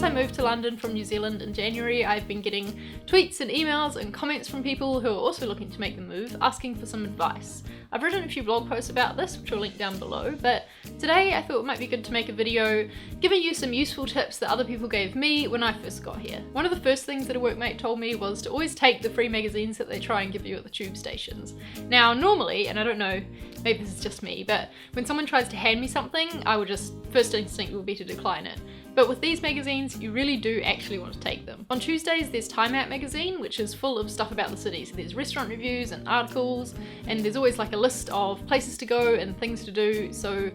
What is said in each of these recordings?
I moved to London from New Zealand in January, I've been getting tweets and emails and comments from people who are also looking to make the move, asking for some advice. I've written a few blog posts about this, which I'll link down below, but today I thought it might be good to make a video giving you some useful tips that other people gave me when I first got here. One of the first things that a workmate told me was to always take the free magazines that they try and give you at the tube stations. Now normally, and I don't know, maybe this is just me, but when someone tries to hand me something, I would just, first instinct would be to decline it. But with these magazines, you really do actually want to take them. On Tuesdays, there's Tubemap magazine, which is full of stuff about the city. So there's restaurant reviews and articles, and there's always like a list of places to go and things to do. So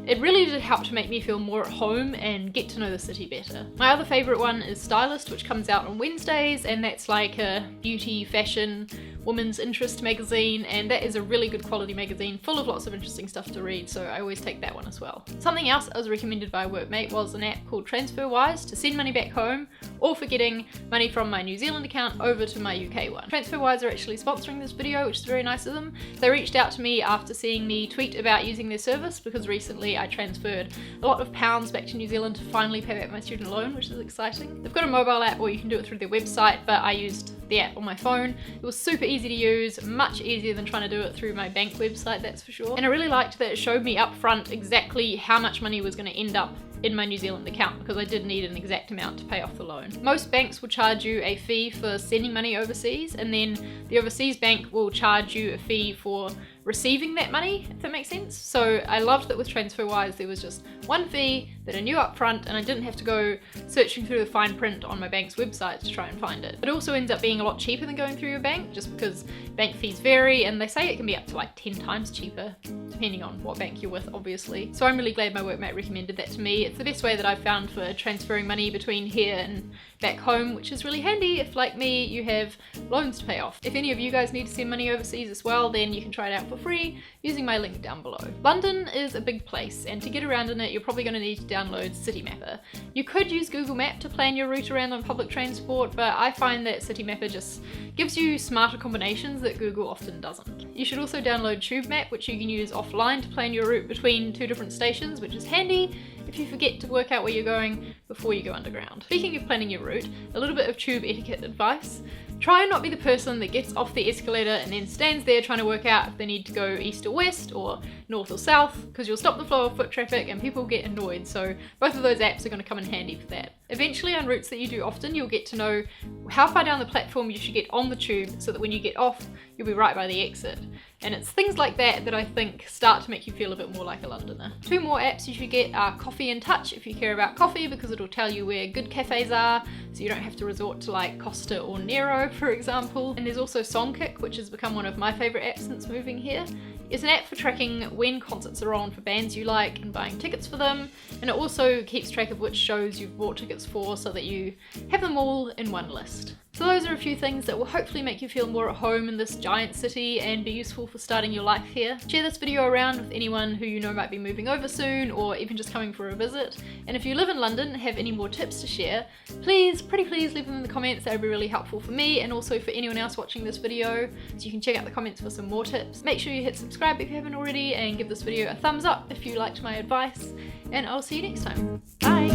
it really did help to make me feel more at home and get to know the city better. My other favorite one is Stylist, which comes out on Wednesdays, and that's like a beauty, fashion, women's interest magazine, and that is a really good quality magazine full of lots of interesting stuff to read, so I always take that one as well. Something else I was recommended by a workmate was an app called Transferwise to send money back home, or for getting money from my New Zealand account over to my UK one. Transferwise are actually sponsoring this video, which is very nice of them. They reached out to me after seeing me tweet about using their service, because recently I transferred a lot of pounds back to New Zealand to finally pay back my student loan, which is exciting. They've got a mobile app, or you can do it through their website, but I used the app on my phone. It was super easy to use, much easier than trying to do it through my bank website, that's for sure. And I really liked that it showed me up front exactly how much money was going to end up in my New Zealand account, because I did need an exact amount to pay off the loan. Most banks will charge you a fee for sending money overseas, and then the overseas bank will charge you a fee for receiving that money, if that makes sense. So I loved that with Transferwise there was just one fee that I knew up front, and I didn't have to go searching through the fine print on my bank's website to try and find it. It also ends up being a lot cheaper than going through your bank, just because bank fees vary, and they say it can be up to like 10 times cheaper, depending on what bank you're with, obviously. So I'm really glad my workmate recommended that to me. It's the best way that I've found for transferring money between here and back home, which is really handy if, like me, you have loans to pay off. If any of you guys need to send money overseas as well, then you can try it out for free using my link down below. London is a big place, and to get around in it, you're probably going to need to download Citymapper. You could use Google Map to plan your route around on public transport, but I find that Citymapper just gives you smarter combinations that Google often doesn't. You should also download Tubemap, which you can use offline to plan your route between two different stations, which is handy if you forget to work out where you're going before you go underground. Speaking of planning your route, a little bit of tube etiquette advice. Try and not be the person that gets off the escalator and then stands there trying to work out if they need to go east or west or north or south, because you'll stop the flow of foot traffic and people get annoyed, so both of those apps are going to come in handy for that. Eventually, on routes that you do often, you'll get to know how far down the platform you should get on the tube, so that when you get off, you'll be right by the exit. And it's things like that that I think start to make you feel a bit more like a Londoner. Two more apps you should get are Coffee and Touch if you care about coffee, because it'll tell you where good cafes are, so you don't have to resort to like Costa or Nero, for example. And there's also Songkick, which has become one of my favourite apps since moving here. It's an app for tracking when concerts are on for bands you like and buying tickets for them, and it also keeps track of which shows you've bought tickets for so that you have them all in one list. So those are a few things that will hopefully make you feel more at home in this giant city and be useful for starting your life here. Share this video around with anyone who you know might be moving over soon, or even just coming for a visit. And if you live in London and have any more tips to share, please, pretty please leave them in the comments. That would be really helpful for me and also for anyone else watching this video, so you can check out the comments for some more tips. Make sure you hit subscribe if you haven't already, and give this video a thumbs up if you liked my advice, and I'll see you next time. Bye!